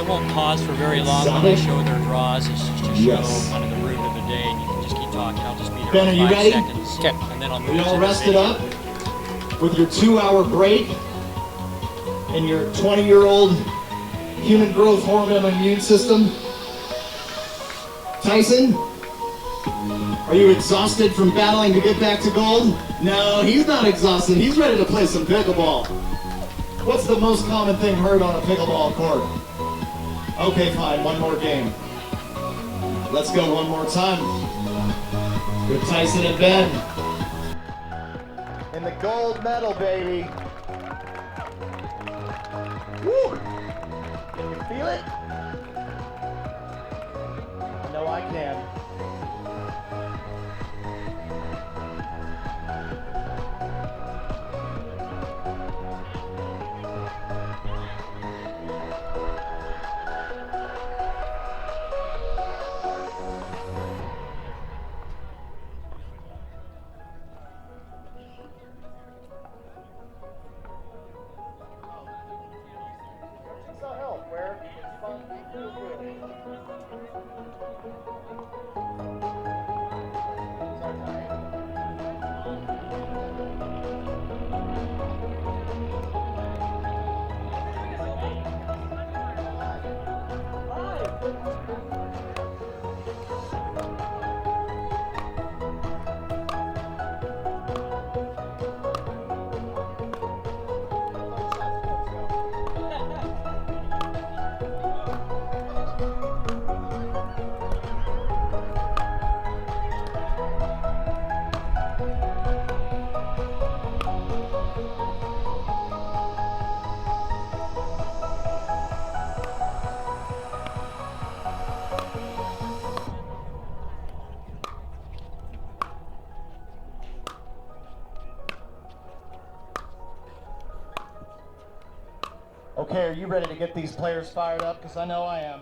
won't pause for very long when they show their draws. It's just to show kind of the route of the day, and you can just keep talking. I'll just be there Ben, are for you 5 ready? seconds, and then I'll move you to all the rested video. up with your 2-hour break and your 20-year-old human growth hormone immune system? Tyson, are you exhausted from battling to get back to gold? No, he's not exhausted. He's ready to play some pickleball. What's the most common thing heard on a pickleball court? Okay, fine, one more game. Let's go one more time with Tyson and Ben. And the gold medal, baby. Woo! Can you feel it? I know I can. Okay, are you ready to get these players fired up? Because I know I am.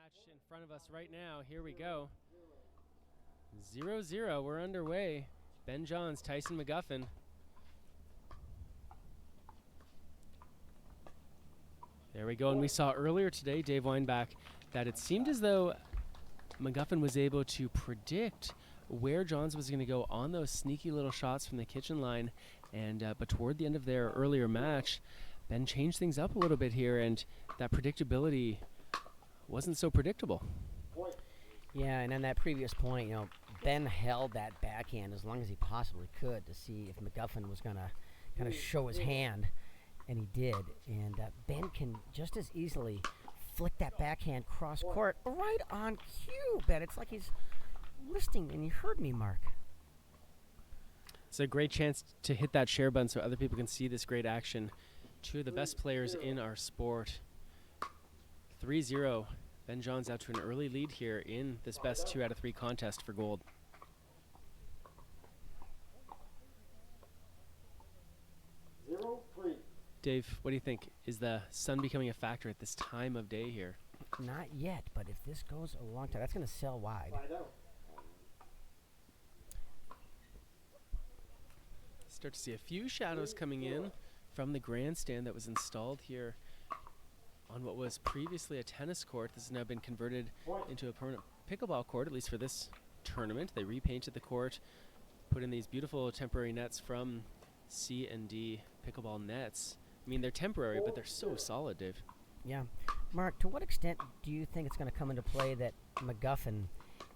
Rematch in front of us right now. Here we go. 0-0. We're underway. Ben Johns, Tyson McGuffin. There we go. And we saw earlier today, Dave Weinbach, that it seemed as though McGuffin was able to predict where Johns was going to go on those sneaky little shots from the kitchen line. And but toward the end of their earlier match, Ben changed things up a little bit here, and that predictability wasn't so predictable. Yeah, and on that previous point, you know, Ben held that backhand as long as he possibly could to see if McGuffin was going to kind of show his hand, and he did. And Ben can just as easily flick that backhand cross court right on cue, Ben. It's like he's listening, and you heard me, Mark. It's a great chance to hit that share button so other people can see this great action. Two of the best players in our sport. 3-0. Ben Johns out to an early lead here in this best 2 out of 3 contest for gold. Dave, what do you think? Is the sun becoming a factor at this time of day here? Not yet, but if this goes a long time, that's going to sail wide. Start to see a few shadows coming in from the grandstand that was installed here on what was previously a tennis court. This has now been converted into a permanent pickleball court, at least for this tournament. They repainted the court, put in these beautiful temporary nets from C&D pickleball nets. I mean, they're temporary, but they're so solid, Dave. Yeah. Mark, to what extent do you think it's going to come into play that McGuffin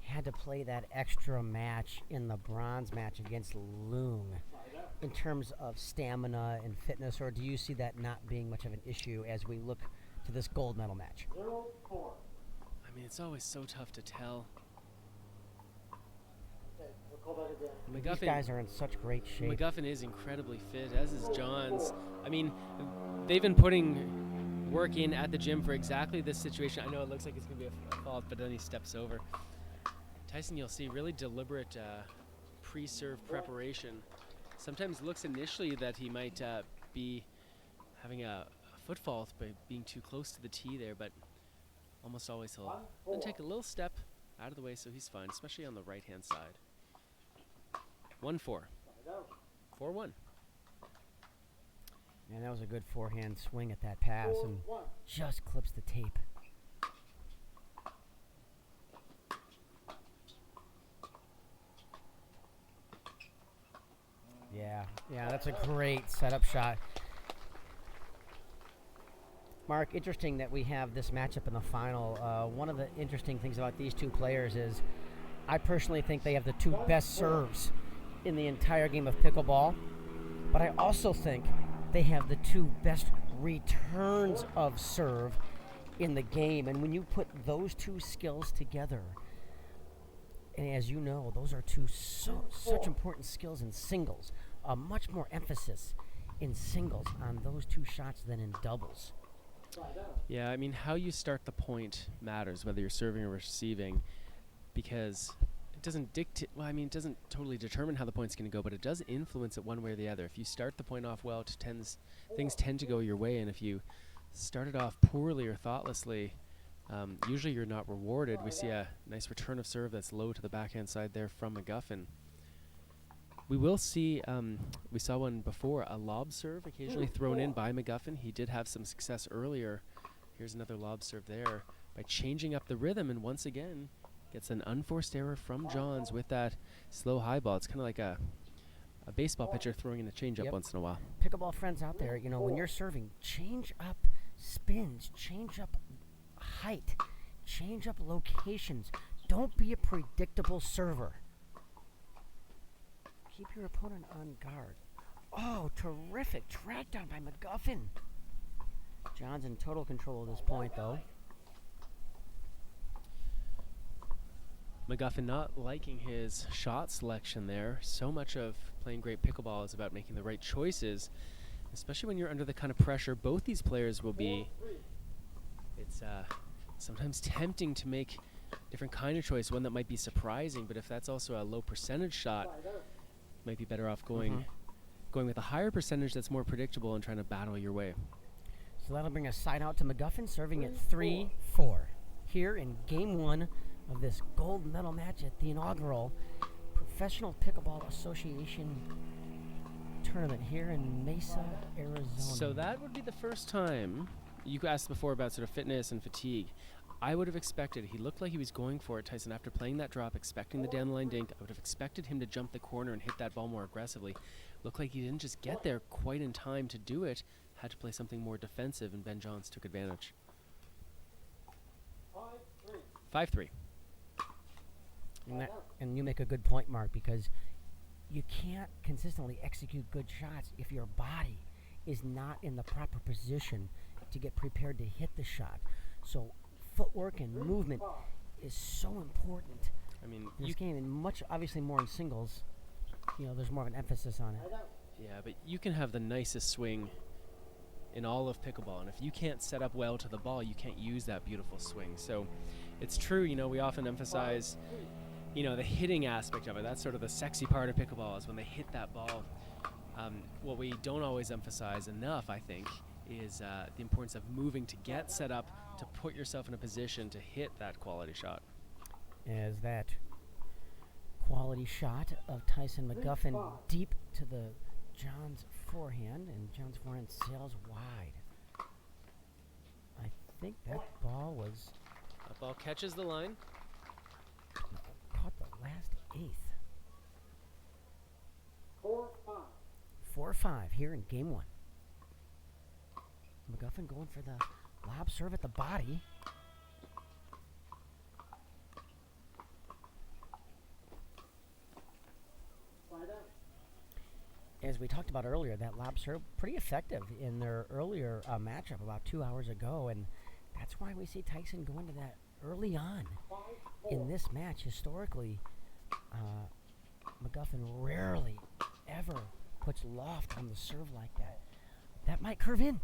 had to play that extra match in the bronze match against Loong in terms of stamina and fitness, or do you see that not being much of an issue as we look to this gold medal match. I mean, it's always so tough to tell. These guys are in such great shape. McGuffin is incredibly fit, as is Johns. I mean, they've been putting work in at the gym for exactly this situation. I know it looks like it's going to be a fault, but then he steps over. Tyson, you'll see really deliberate pre-serve preparation. Sometimes looks initially that he might be having a foot fault by being too close to the tee there, but almost always he'll then take a little step out of the way, so he's fine, especially on the right-hand side. 1-4. 4-1. And that was a good forehand swing at that pass and just clips the tape. Yeah, that's a great setup shot. Mark, interesting that we have this matchup in the final. One of the interesting things about these two players is I personally think they have the two best serves in the entire game of pickleball, but I also think they have the two best returns of serve in the game. And when you put those two skills together, and as you know, those are such important skills in singles, much more emphasis in singles on those two shots than in doubles. Yeah, I mean, how you start the point matters, whether you're serving or receiving, because it doesn't dictate, well, I mean, it doesn't totally determine how the point's going to go, but it does influence it one way or the other. If you start the point off well, things tend to go your way, and if you start it off poorly or thoughtlessly, usually you're not rewarded. We see a nice return of serve that's low to the backhand side there from McGuffin. We will see, we saw one before, a lob serve occasionally thrown in by McGuffin. He did have some success earlier. Here's another lob serve there by changing up the rhythm, and once again gets an unforced error from Johns with that slow high ball. It's kind of like a baseball pitcher throwing in a changeup once in a while. Pickleball friends out there, you know, when you're serving, change up spins, change up height, change up locations. Don't be a predictable server. Keep your opponent on guard. Oh, terrific. Track down by McGuffin. John's in total control at this point, though. McGuffin not liking his shot selection there. So much of playing great pickleball is about making the right choices, especially when you're under the kind of pressure both these players will be. It's sometimes tempting to make different kind of choice, one that might be surprising, but if that's also a low percentage shot, might be better off going with a higher percentage that's more predictable and trying to battle your way. So that'll bring a side out to McGuffin, serving at 3-4 here in Game 1 of this gold medal match at the inaugural Professional Pickleball Association tournament here in Mesa, Arizona. So that would be the first time. You asked before about sort of fitness and fatigue. I would have expected, he looked like he was going for it, Tyson, after playing that drop, expecting the down the line dink. I would have expected him to jump the corner and hit that ball more aggressively. Looked like he didn't just get there quite in time to do it, had to play something more defensive, and Ben Johns took advantage. 5-3. And you make a good point, Mark, because you can't consistently execute good shots if your body is not in the proper position to get prepared to hit the shot. So footwork and movement is so important. I mean, this game, and much obviously more in singles, you know, there's more of an emphasis on it. Yeah, but you can have the nicest swing in all of pickleball, and if you can't set up well to the ball, you can't use that beautiful swing. So it's true, you know, we often emphasize, you know, the hitting aspect of it. That's sort of the sexy part of pickleball, is when they hit that ball. What we don't always emphasize enough, I think, is the importance of moving to get set up to put yourself in a position to hit that quality shot. As that quality shot of Tyson McGuffin deep to the Johns forehand, and Johns forehand sails wide. I think that ball was... That ball catches the line. Caught the last eighth. 4-5 here in Game 1. McGuffin going for the lob serve at the body. as we talked about earlier, that lob serve pretty effective in their earlier matchup about 2 hours ago, and that's why we see Tyson go into that early on in this match. Historically, McGuffin rarely ever puts loft on the serve like that. That might curve in.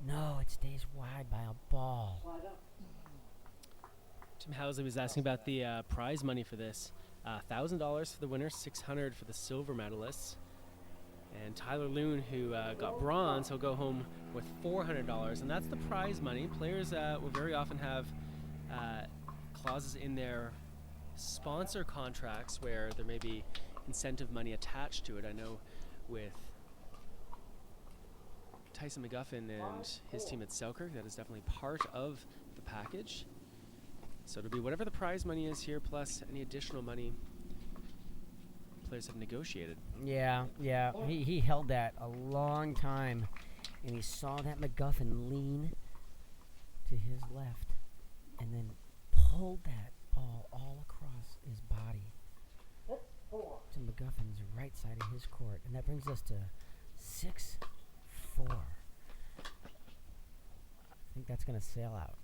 No, it stays wide by a ball. Tim Housley was asking about the prize money for this. $1,000 for the winner, $600 for the silver medalists. And Tyler Loon, who got bronze, he'll go home with $400, and that's the prize money. Players will very often have clauses in their sponsor contracts where there may be incentive money attached to it. I know with Tyson McGuffin and his team at Selkirk, that is definitely part of the package. So it'll be whatever the prize money is here, plus any additional money players have negotiated. Yeah. He held that a long time, and he saw that McGuffin lean to his left and then pulled that ball all across his body to McGuffin's right side of his court. And that brings us to 6-4. I think that's going to sail out.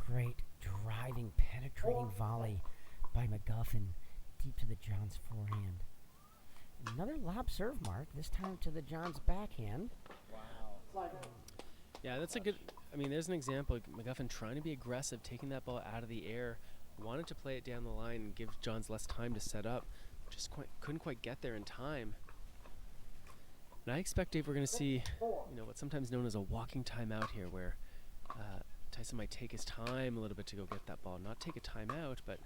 Great driving, penetrating volley by McGuffin deep to the John's forehand. Another lob serve mark, this time to the John's backhand. Wow. Yeah, that's a good, I mean, there's an example. McGuffin trying to be aggressive, taking that ball out of the air, wanted to play it down the line and give Johns less time to set up. Just couldn't quite get there in time. And I expect, Dave, we're going to see, what's sometimes known as a walking timeout here, where Tyson might take his time a little bit to go get that ball. Not take a timeout, but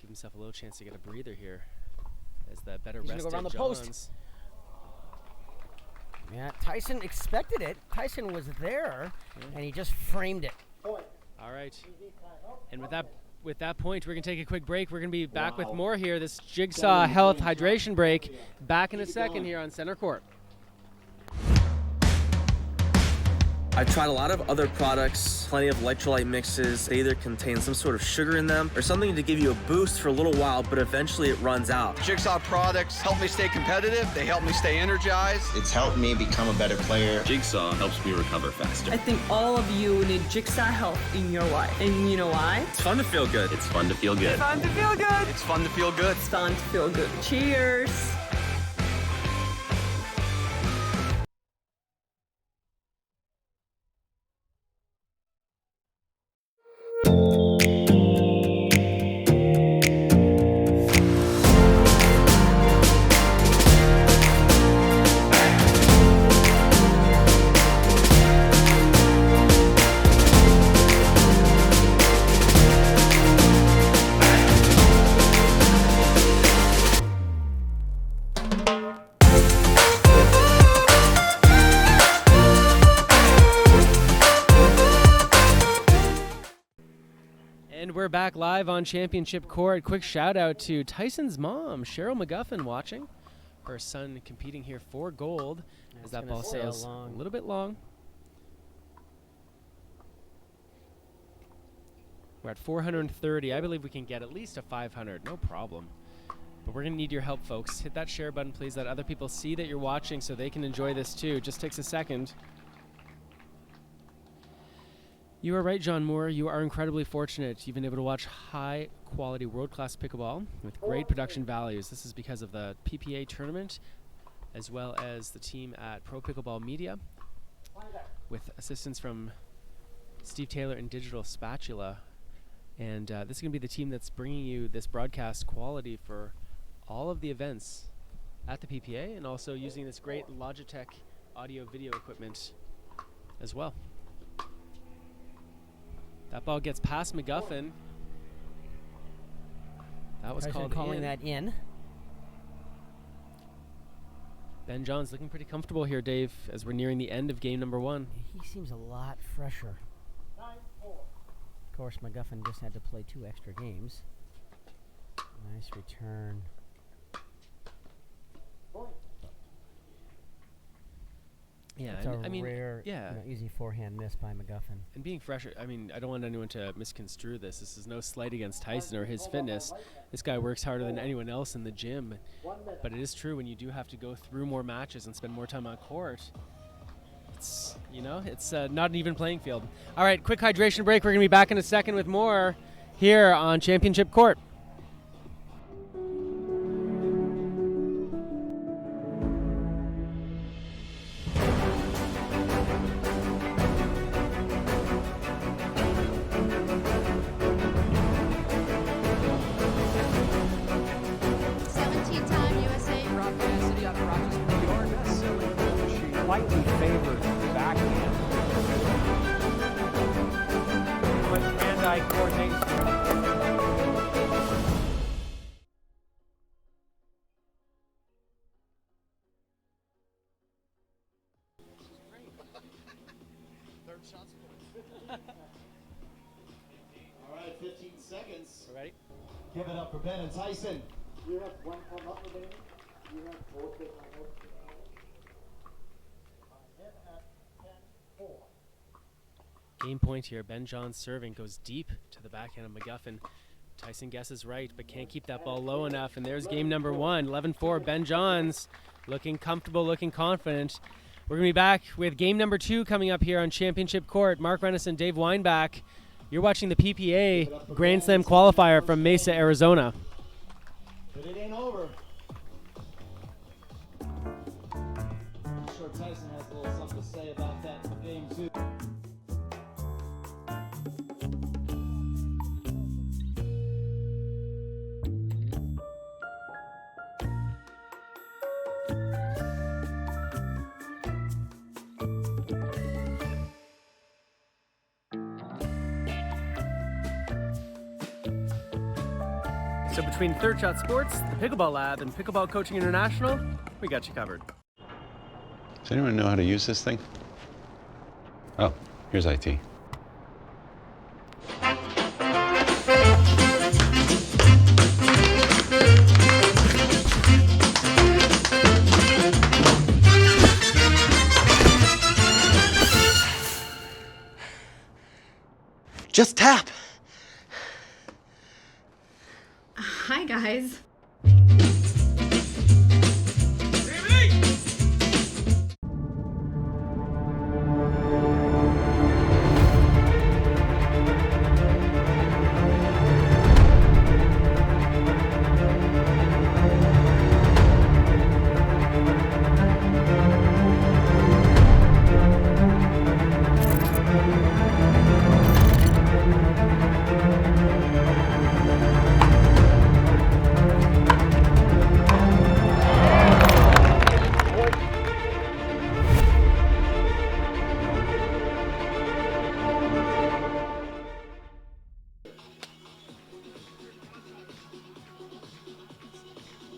give himself a little chance to get a breather here as the better He's rested gonna go around the Johns. post. Yeah, Tyson expected it. Tyson was there, and he just framed it. All right. And with that point, we're going to take a quick break. We're going to be back with more here. This Jigsaw Health Hydration break. Back in a second here on Center Court. I've tried a lot of other products, plenty of electrolyte mixes. They either contain some sort of sugar in them or something to give you a boost for a little while, but eventually it runs out. Jigsaw products help me stay competitive. They help me stay energized. It's helped me become a better player. Jigsaw helps me recover faster. I think all of you need Jigsaw Health in your life. And you know why? It's fun to feel good. It's fun to feel good. It's fun to feel good. It's fun to feel good. It's fun to feel good. Cheers. We're back live on Championship Court. Quick shout out to Tyson's mom, Cheryl McGuffin, watching. Her son competing here for gold as that ball sails a little bit long. We're at 430. I believe we can get at least a 500, no problem. But we're going to need your help, folks. Hit that share button, please. Let other people see that you're watching so they can enjoy this too. It just takes a second. You are right, John Moore. You are incredibly fortunate. You've been able to watch high-quality, world-class pickleball with great production values. This is because of the PPA tournament, as well as the team at Pro Pickleball Media, with assistance from Steve Taylor and Digital Spatula. And this is going to be the team that's bringing you this broadcast quality for all of the events at the PPA, and also using this great Logitech audio-video equipment as well. That ball gets past McGuffin. That was calling that in. Ben Johns looking pretty comfortable here, Dave, as we're nearing the end of game number one. He seems a lot fresher. Of course, McGuffin just had to play 2 extra games. Nice return. Yeah, It's and a I mean, rare, yeah. easy forehand miss by McGuffin. And being fresh, I mean, I don't want anyone to misconstrue this. This is no slight against Tyson or his fitness. This guy works harder than anyone else in the gym. But it is true, when you do have to go through more matches and spend more time on court, it's, it's not an even playing field. All right, quick hydration break. We're going to be back in a second with more here on Championship Court. Slightly favored backhand. With hand-eye coordination. All right, 15 seconds. Ready? Give it up for Ben and Tyson. You have one come up remaining. You have both of them. Game point here. Ben Johns serving goes deep to the backhand of McGuffin. Tyson guesses right, but can't keep that ball low enough. And there's game number one, 11-4. Ben Johns looking comfortable, looking confident. We're going to be back with game number two coming up here on Championship Court. Mark Renneson, Dave Weinbach. You're watching the PPA Grand Slam Qualifier from Mesa, Arizona. But it ain't over. I'm sure Tyson has a little something to say about that in game two. So between Third Shot Sports, the Pickleball Lab, and Pickleball Coaching International, we got you covered. Does anyone know how to use this thing? Oh, here's IT. Just tap. Hi, guys.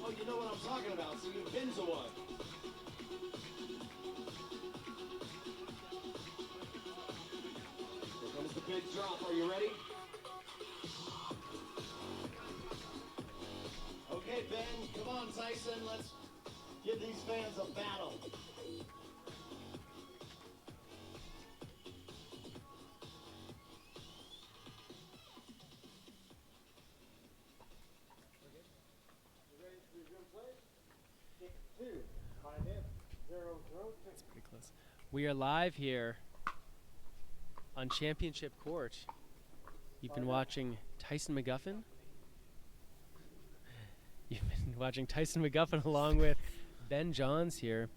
Oh, you know what I'm talking about, so you've been to one. Here comes the big drop. Are you ready? Okay, Ben, come on, Tyson. Let's give these fans a battle. That's pretty close. We are live here on Championship Court. You've been watching Tyson McGuffin. You've been watching Tyson McGuffin along with Ben Johns here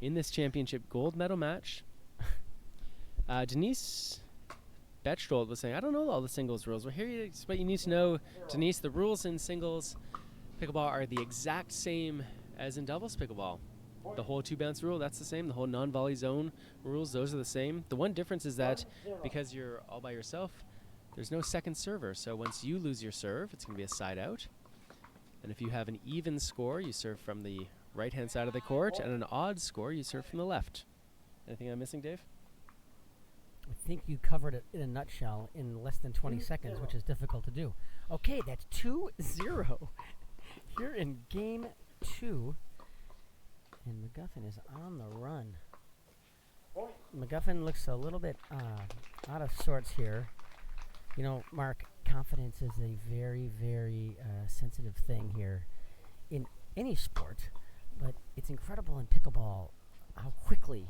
in this championship gold medal match. Denise Betchtold was saying, I don't know all the singles rules. Well, here's what you need to know, Denise. The rules in singles pickleball are the exact same as in doubles pickleball. The whole two bounce rule, that's the same. The whole non-volley zone rules, those are the same. The one difference is that because you're all by yourself, there's no second server. So once you lose your serve, it's going to be a side out. And if you have an even score, you serve from the right-hand side of the court, and an odd score, you serve from the left. Anything I'm missing, Dave? I think you covered it in a nutshell in less than 20 seconds, which is difficult to do. Okay, that's 2-0 here in game two. And McGuffin is on the run. McGuffin looks a little bit out of sorts here. You know, Mark, confidence is a very, very sensitive thing here in any sport, but it's incredible in pickleball how quickly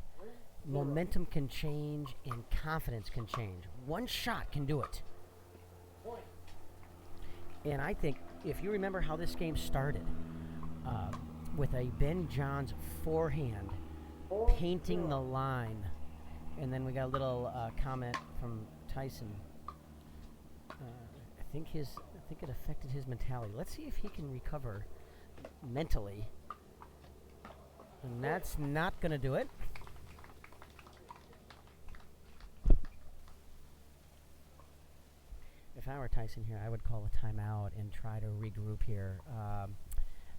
momentum can change and confidence can change. One shot can do it. And I think if you remember how this game started, with a Ben Johns forehand painting the line, and then we got a little comment from Tyson. I think it affected his mentality. Let's see if he can recover mentally. And that's not going to do it. If I were Tyson here, I would call a timeout and try to regroup here.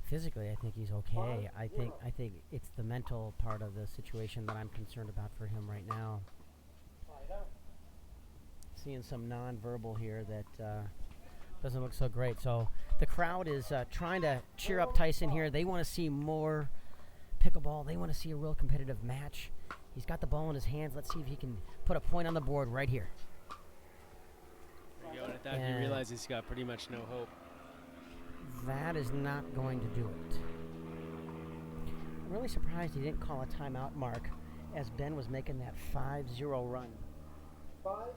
Physically, I think he's okay. I think it's the mental part of the situation that I'm concerned about for him right now. Seeing some nonverbal here that doesn't look so great. So the crowd is trying to cheer up Tyson here. They want to see more pickleball. They want to see a real competitive match. He's got the ball in his hands. Let's see if he can put a point on the board right here. There you go. And at that, he realizes he's got pretty much no hope. That is not going to do it. I'm really surprised he didn't call a timeout, Mark, as Ben was making that 5-0 run. 5-0.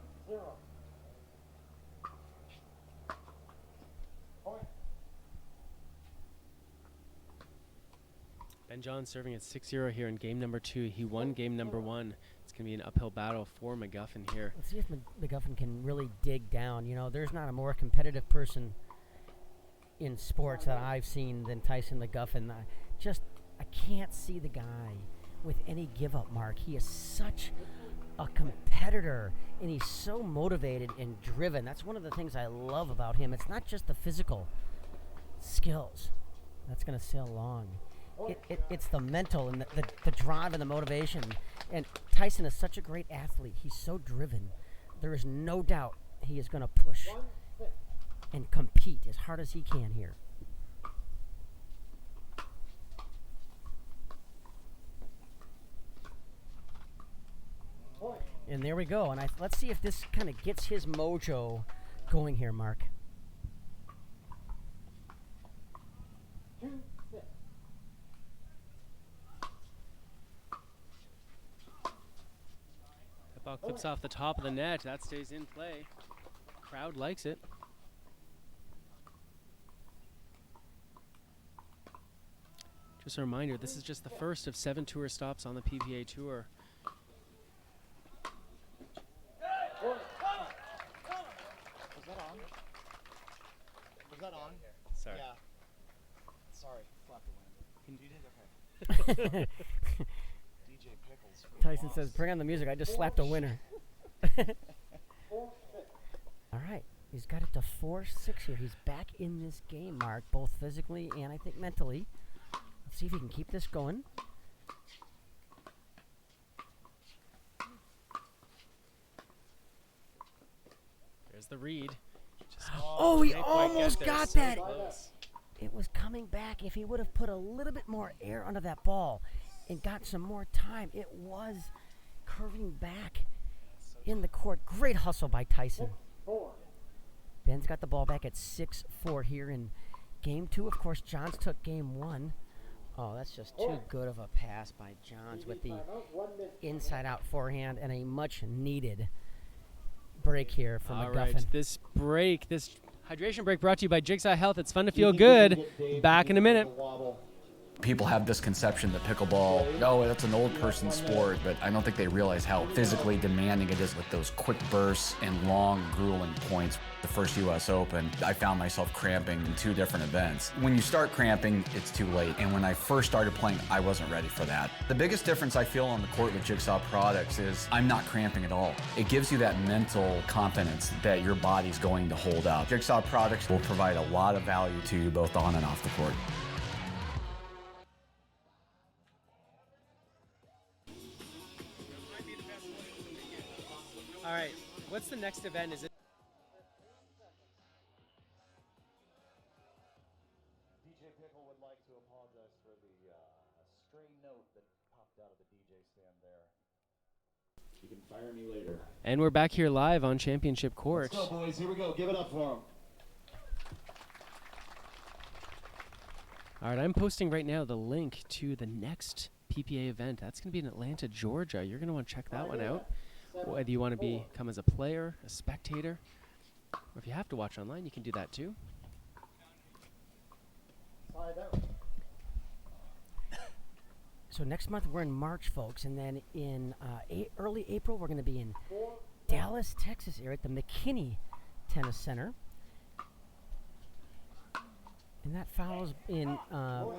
Ben Johns serving at 6-0 here in game number 2. He won game number 1. It's going to be an uphill battle for McGuffin here. Let's see if McGuffin can really dig down. You know, there's not a more competitive person in sports that I've seen than Tyson McGuffin. I can't see the guy with any give up, Mark. He is such a competitor, and he's so motivated and driven. That's one of the things I love about him. It's not just the physical skills that's going to sail along. It's the mental and the drive and the motivation. And Tyson is such a great athlete. He's so driven. There is no doubt he is going to push and compete as hard as he can here. And there we go. And let's see if this kind of gets his mojo going here, Mark. That ball clips off the top of the net. That stays in play. Crowd likes it. Just a reminder, this is just the first of 7 tour stops on the PPA Tour. Was that on? Was that on? Sorry. Yeah. Sorry. You did okay. DJ Pickles. Tyson says, bring on the music. I just slapped a winner. All right. He's got it to 4-6 here. He's back in this game, Mark, both physically and I think mentally. Let's see if he can keep this going. There's the read. Oh, he almost got that. It was coming back. If he would have put a little bit more air under that ball and got some more time, it was curving back in the court. Great hustle by Tyson. Ben's got the ball back at 6-4 here in game 2. Of course, Johns took game 1. Oh, that's just too good of a pass by Johns with the inside-out forehand and a much-needed break here for McGuffin. Right, this hydration break brought to you by Jigsaw Health. It's fun to feel good. Back in a minute. People have this conception that pickleball, oh, that's an old person's sport, but I don't think they realize how physically demanding it is with those quick bursts and long, grueling points. The first U.S. Open, I found myself cramping in 2 different events. When you start cramping, it's too late. And when I first started playing, I wasn't ready for that. The biggest difference I feel on the court with Jigsaw products is I'm not cramping at all. It gives you that mental confidence that your body's going to hold up. Jigsaw products will provide a lot of value to you both on and off the court. All right, what's the next event? Is it? DJ Pickle would like to apologize for the stray note that popped out of the DJ stand there. You can fire me later. And we're back here live on Championship Court. Let's go, boys. Here we go. Give it up for them. All right, I'm posting right now the link to the next PPA event. That's going to be in Atlanta, Georgia. You're going to want to check that one out. Whether you want to come as a player, a spectator, or if you have to watch online, you can do that too. So next month we're in March, folks, and then in early April we're going to be in Dallas, Texas area at the McKinney Tennis Center. And that follows in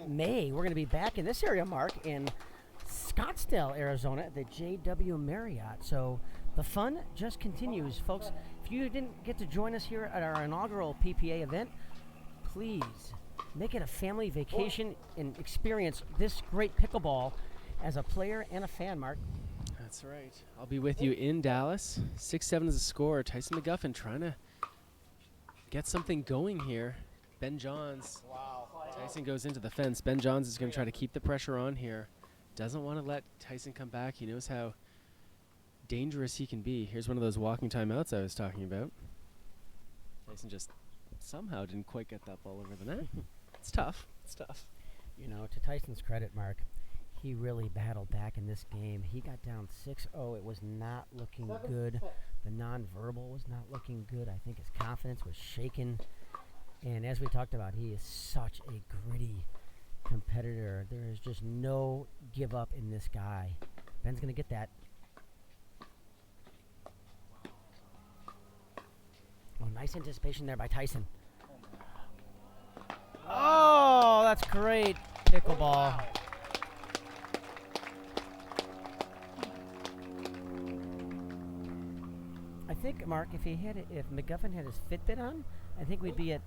May. We're going to be back in this area, Mark, in Scottsdale, Arizona at the JW Marriott. So the fun just continues, folks. If you didn't get to join us here at our inaugural PPA event, please make it a family vacation and experience this great pickleball as a player and a fan, Mark. That's right. I'll be with you in Dallas. 6-7 is the score. Tyson McGuffin trying to get something going here. Ben Johns. Wow. Tyson goes into the fence. Ben Johns is going to try to keep the pressure on here. Doesn't want to let Tyson come back. He knows how dangerous he can be. Here's one of those walking timeouts I was talking about. Tyson just somehow didn't quite get that ball over the net. It's tough. It's tough. You know, to Tyson's credit, Mark, he really battled back in this game. He got down 6-0. It was not looking good. The nonverbal was not looking good. I think his confidence was shaken. And as we talked about, he is such a gritty competitor. There is just no give up in this guy. Ben's going to get that. Oh, nice anticipation there by Tyson. Oh, that's great pickleball. I think, Mark, if McGuffin had his Fitbit on, I think we'd be at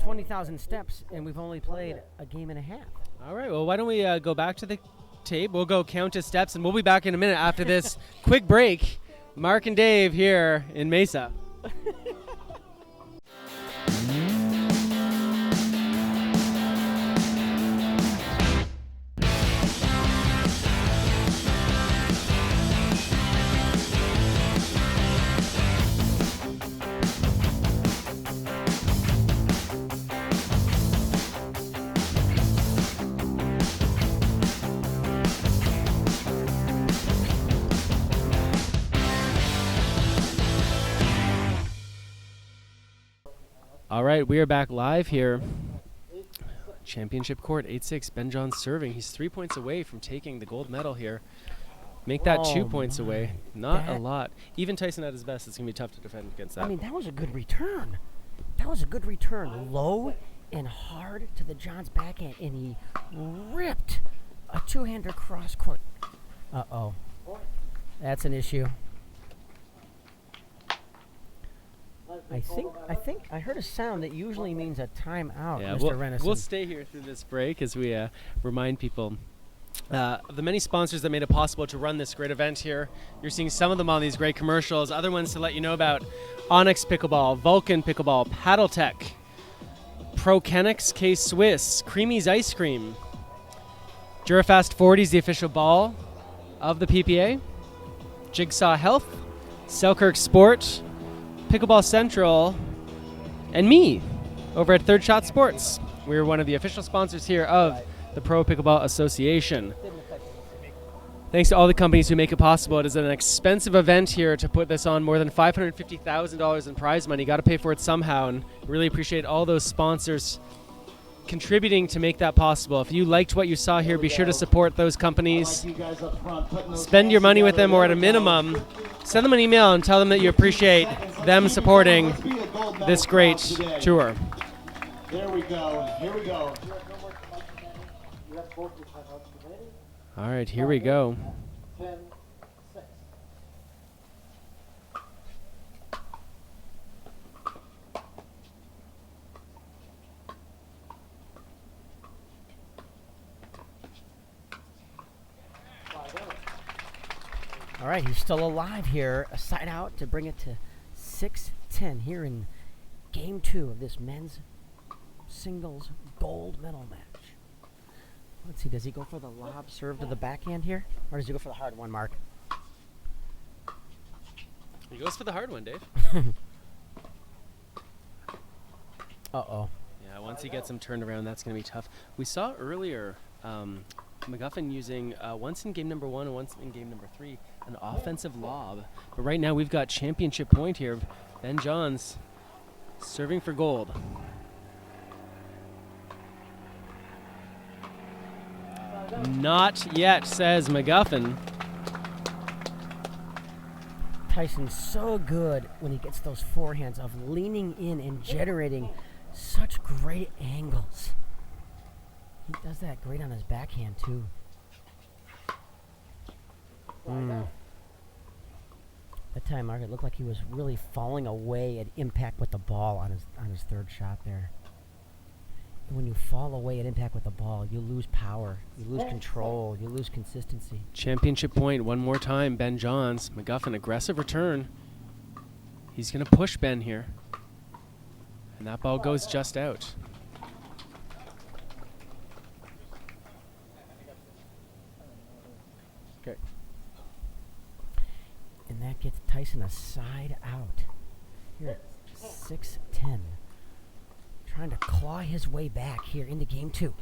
20,000 steps, and we've only played a game and a half. All right, well, why don't we go back to the tape? We'll go count his steps, and we'll be back in a minute after this quick break. Mark and Dave here in Mesa. All right, we are back live here. Championship Court, 8-6. Ben Johns serving. He's 3 points away from taking the gold medal here. Make that 2 points away. Not a lot. Even Tyson at his best, it's going to be tough to defend against that. I mean, that was a good return. That was a good return. Low and hard to the Johns backhand, and he ripped a two-hander cross court. Uh-oh. That's an issue. I think I heard a sound that usually means a timeout, yeah, Mr. Renison. We'll stay here through this break as we remind people of the many sponsors that made it possible to run this great event here. You're seeing some of them on these great commercials. Other ones to let you know about: Onyx Pickleball, Vulcan Pickleball, Paddletech, Prokenix, K-Swiss, Creamy's Ice Cream, Durafast 40 is the official ball of the PPA, Jigsaw Health, Selkirk Sport, Pickleball Central, and me over at Third Shot Sports. We're one of the official sponsors here of the Pro Pickleball Association. Thanks to all the companies who make it possible. It is an expensive event here to put this on, more than $550,000 in prize money. Got to pay for it somehow, and really appreciate all those sponsors contributing to make that possible. If you liked what you saw here, be sure to support those companies. Spend your money with them, or at a minimum, send them an email and tell them that you appreciate them supporting this great tour. There we go. Here we go. All right, here we go. 10-6. All right, he's still alive here. A side out to bring it to 6-10 here in Game 2 of this men's singles gold medal match. Let's see, does he go for the lob serve to the backhand here? Or does he go for the hard one, Mark? He goes for the hard one, Dave. Uh-oh. Yeah, once he gets him turned around, that's going to be tough. We saw earlier McGuffin using, once in game number 1 and once in game number 3, an offensive lob. But right now we've got championship point here. Ben Johns serving for gold. Not yet, says McGuffin. Tyson's so good when he gets those forehands of leaning in and generating such great angles. He does that great on his backhand too. That time, Mark, it looked like he was really falling away at impact with the ball on his third shot there. And when you fall away at impact with the ball, you lose power, you lose control, you lose consistency. Championship point one more time, Ben Johns. McGuffin, aggressive return. He's going to push Ben here. And that ball goes just out. Okay. And that gets Tyson a side out. Here at 6-10. Trying to claw his way back here into game 2.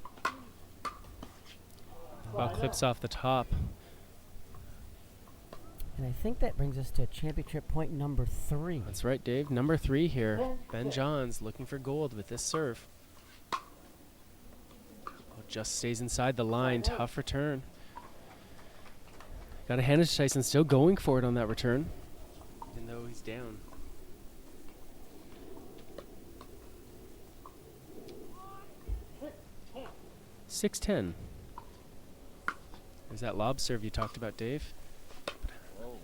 Ball clips off the top. And I think that brings us to championship point number 3. That's right, Dave. Number 3 here. Ben Johns looking for gold with this serve. Oh, just stays inside the line. Tough return. Got to hand it to Tyson. Still going for it on that return, even though he's down. .610. There's that lob serve you talked about, Dave.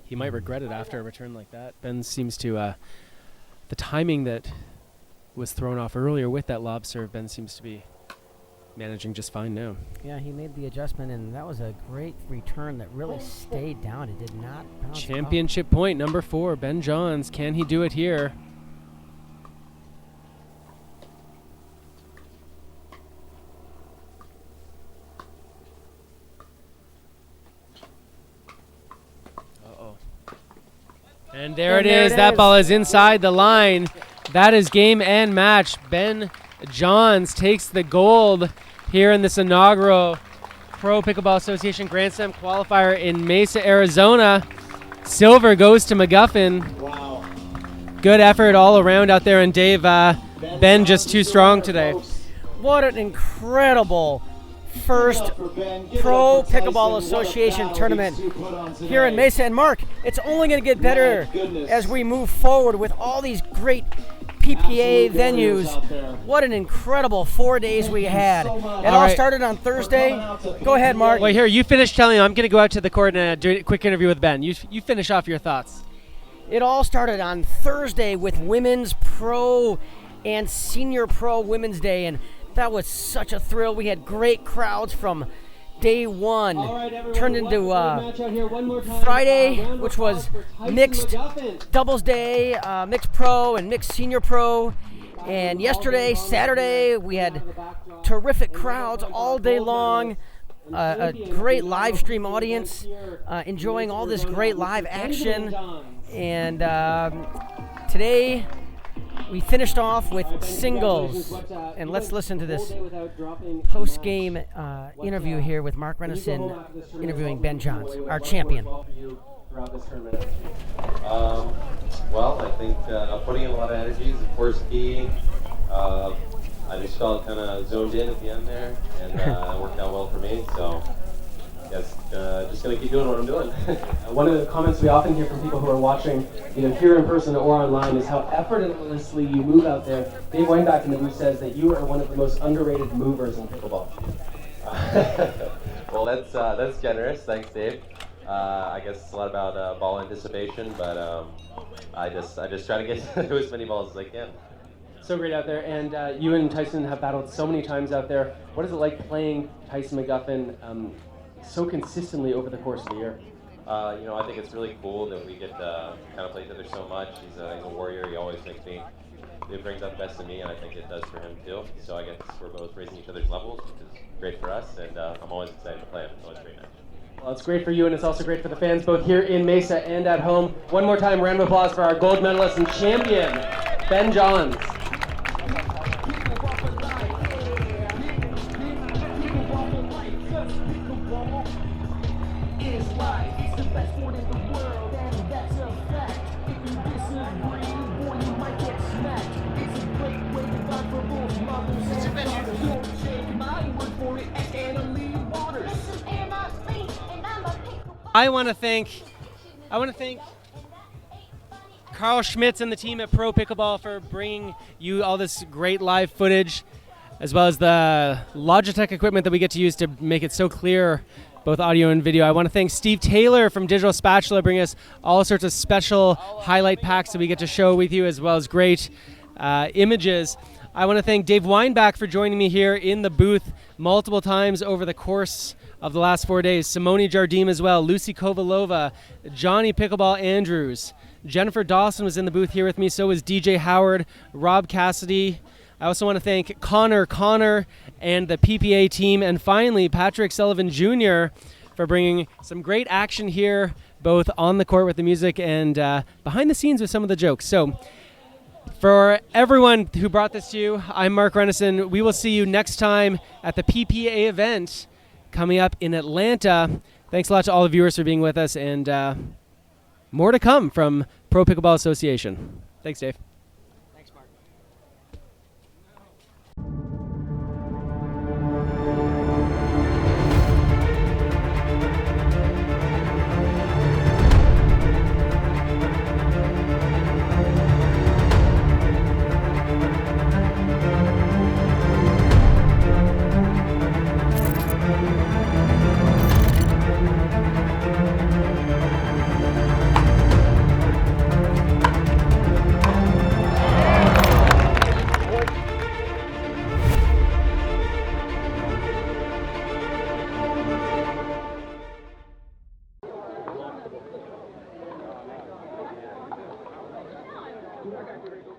He might regret it after a return like that. Ben seems to, the timing that was thrown off earlier with that lob serve, Ben seems to be managing just fine now. Yeah, he made the adjustment, and that was a great return that really stayed down. It did not bounce Championship point number 4, Ben Johns. Can he do it here? And there it is. That ball is inside the line. That is game and match. Ben Johns takes the gold here in this inaugural Pro Pickleball Association Grand Slam qualifier in Mesa, Arizona. Silver goes to McGuffin. Wow. Good effort all around out there. And Dave, Ben just too strong today. What an incredible first Pro Pickleball Association tournament here in Mesa. And Mark, it's only going to get better as we move forward with all these great PPA venues. What an incredible 4 days we had. It all started on Thursday. Go ahead, Mark. Wait, here, you finish telling him. I'm going to go out to the court and do a quick interview with Ben. You finish off your thoughts. It all started on Thursday with Women's Pro and Senior Pro Women's Day, and that was such a thrill. We had great crowds from day one. Turned into Friday, which was mixed doubles day, mixed pro and mixed senior pro. And yesterday, Saturday, we had terrific crowds all day long. A great live stream audience enjoying all this great live action. And today, we finished off with singles, and let's listen to this post-game interview here with Mark Renison interviewing Ben Johns, our champion. Well, I think putting in a lot of energy is, of course, key. I just felt kind of zoned in at the end there, and it worked out well for me. So, yes, just going to keep doing what I'm doing. One of the comments we often hear from people who are watching, either here in person or online, is how effortlessly you move out there. Dave Weinbach in the booth says that you are one of the most underrated movers in pickleball. Well, that's generous. Thanks, Dave. I guess it's a lot about ball anticipation, but I just try to get to as many balls as I can. So great out there, and you and Tyson have battled so many times out there. What is it like playing Tyson McGuffin so consistently over the course of the year? I think it's really cool that we get to kind of play each other so much. He's a warrior. He always it brings out the best in me, and I think it does for him too. So I guess we're both raising each other's levels, which is great for us, and I'm always excited to play him. It's always a great match. Well, it's great for you, and it's also great for the fans, both here in Mesa and at home. One more time, round of applause for our gold medalist and champion, Ben Johns. I want to thank Carl Schmitz and the team at Pro Pickleball for bringing you all this great live footage, as well as the Logitech equipment that we get to use to make it so clear, both audio and video. I want to thank Steve Taylor from Digital Spatula, bringing us all sorts of special highlight packs that we get to show with you, as well as great images. I want to thank Dave Weinbach for joining me here in the booth multiple times over the course of the last 4 days. Simone Jardim as well, Lucy Kovalova, Johnny Pickleball Andrews, Jennifer Dawson was in the booth here with me, so was DJ Howard, Rob Cassidy. I also want to thank Connor and the PPA team, and finally Patrick Sullivan Jr. for bringing some great action here, both on the court with the music and behind the scenes with some of the jokes. So for everyone who brought this to you, I'm Mark Renison. We will see you next time at the PPA event coming up in Atlanta. Thanks a lot to all the viewers for being with us, and more to come from Pro Pickleball Association. Thanks, Dave. You